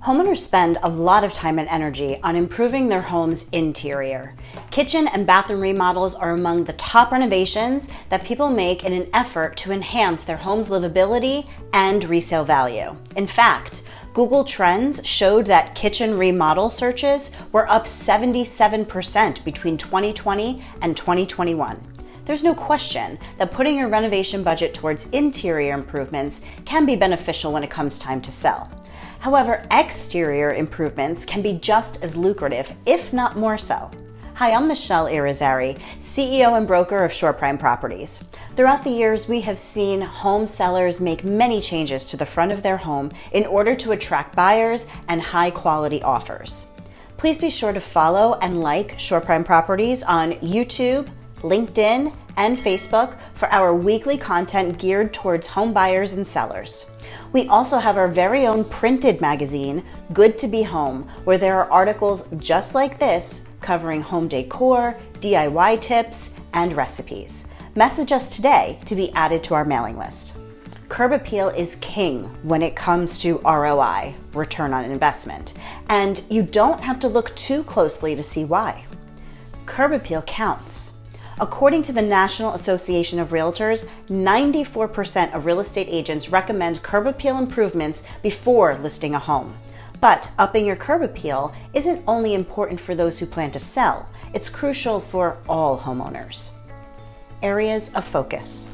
Homeowners spend a lot of time and energy on improving their home's interior. Kitchen and bathroom remodels are among the top renovations that people make in an effort to enhance their home's livability and resale value. In fact, Google Trends showed that kitchen remodel searches were up 77% between 2020 and 2021. There's no question that putting your renovation budget towards interior improvements can be beneficial when it comes time to sell. However, exterior improvements can be just as lucrative, if not more so. Hi, I'm Michele Irizarry, CEO and broker of Shore Prime Properties. Throughout the years, we have seen home sellers make many changes to the front of their home in order to attract buyers and high-quality offers. Please be sure to follow and like Shore Prime Properties on YouTube, LinkedIn, and Facebook for our weekly content geared towards home buyers and sellers. We also have our very own printed magazine, Good to Be Home, where there are articles just like this covering home decor, DIY tips, and recipes. Message us today to be added to our mailing list. Curb appeal is king when it comes to ROI, return on investment, and you don't have to look too closely to see why. Curb appeal counts. According to the National Association of Realtors, 94% of real estate agents recommend curb appeal improvements before listing a home. But upping your curb appeal isn't only important for those who plan to sell, it's crucial for all homeowners. Areas of focus.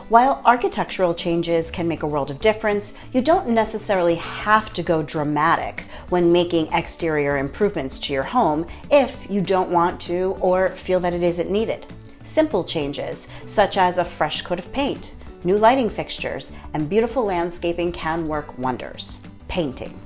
While architectural changes can make a world of difference, you don't necessarily have to go dramatic when making exterior improvements to your home if you don't want to or feel that it isn't needed. Simple changes, such as a fresh coat of paint, new lighting fixtures, and beautiful landscaping can work wonders. Painting.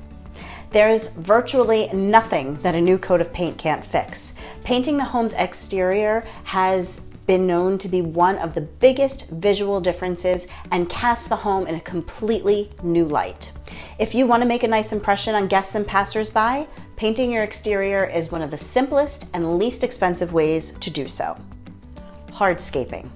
There's virtually nothing that a new coat of paint can't fix. Painting the home's exterior has been known to be one of the biggest visual differences and casts the home in a completely new light. If you want to make a nice impression on guests and passersby, painting your exterior is one of the simplest and least expensive ways to do so. Hardscaping.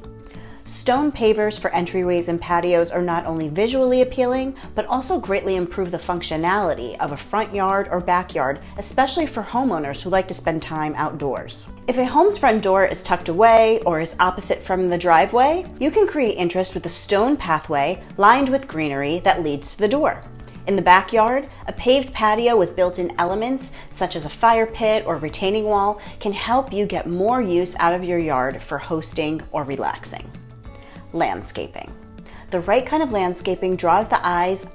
Stone pavers for entryways and patios are not only visually appealing, but also greatly improve the functionality of a front yard or backyard, especially for homeowners who like to spend time outdoors. If a home's front door is tucked away or is opposite from the driveway, you can create interest with a stone pathway lined with greenery that leads to the door. In the backyard, a paved patio with built-in elements such as a fire pit or retaining wall can help you get more use out of your yard for hosting or relaxing. Landscaping. The right kind of landscaping draws the eyes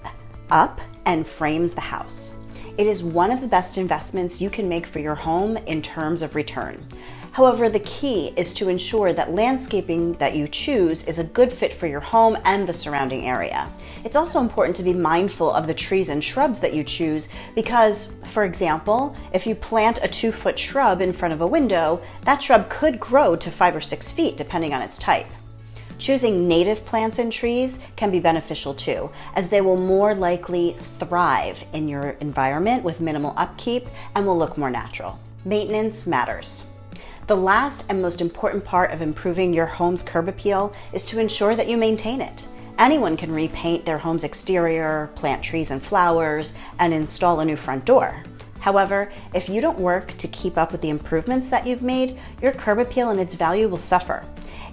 up and frames the house. It is one of the best investments you can make for your home in terms of return. However, the key is to ensure that landscaping that you choose is a good fit for your home and the surrounding area. It's also important to be mindful of the trees and shrubs that you choose because, for example, if you plant a 2-foot shrub in front of a window, that shrub could grow to 5 or 6 feet depending on its type. Choosing native plants and trees can be beneficial too, as they will more likely thrive in your environment with minimal upkeep and will look more natural. Maintenance matters. The last and most important part of improving your home's curb appeal is to ensure that you maintain it. Anyone can repaint their home's exterior, plant trees and flowers, and install a new front door. However, if you don't work to keep up with the improvements that you've made, your curb appeal and its value will suffer.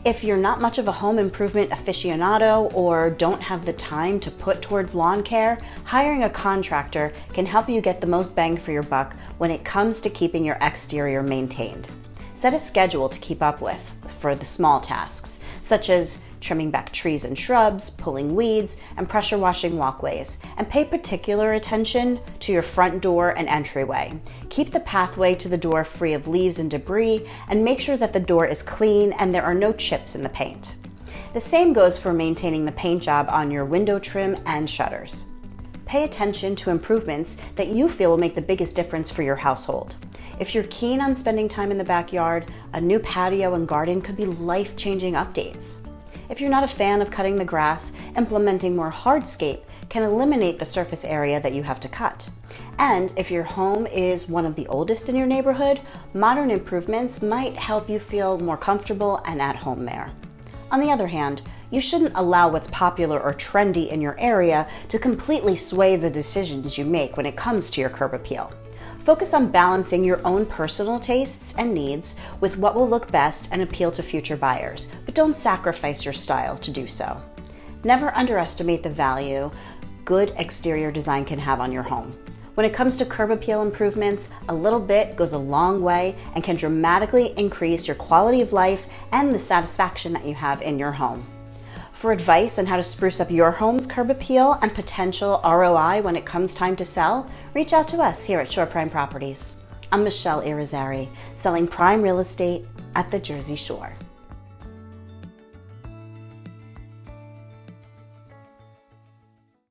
If you're not much of a home improvement aficionado or don't have the time to put towards lawn care, hiring a contractor can help you get the most bang for your buck when it comes to keeping your exterior maintained. Set a schedule to keep up with for the small tasks, such as trimming back trees and shrubs, pulling weeds, and pressure washing walkways, and pay particular attention to your front door and entryway. Keep the pathway to the door free of leaves and debris, and make sure that the door is clean and there are no chips in the paint. The same goes for maintaining the paint job on your window trim and shutters. Pay attention to improvements that you feel will make the biggest difference for your household. If you're keen on spending time in the backyard, a new patio and garden could be life-changing updates. If you're not a fan of cutting the grass, implementing more hardscape can eliminate the surface area that you have to cut. And if your home is one of the oldest in your neighborhood, modern improvements might help you feel more comfortable and at home there. On the other hand, You shouldn't allow what's popular or trendy in your area to completely sway the decisions you make when it comes to your curb appeal. Focus on balancing your own personal tastes and needs with what will look best and appeal to future buyers, but don't sacrifice your style to do so. Never underestimate the value good exterior design can have on your home. When it comes to curb appeal improvements, a little bit goes a long way and can dramatically increase your quality of life and the satisfaction that you have in your home. For advice on how to spruce up your home's curb appeal and potential ROI when it comes time to sell, reach out to us here at Shore Prime Properties. I'm Michele Irizarry, selling prime real estate at the Jersey Shore.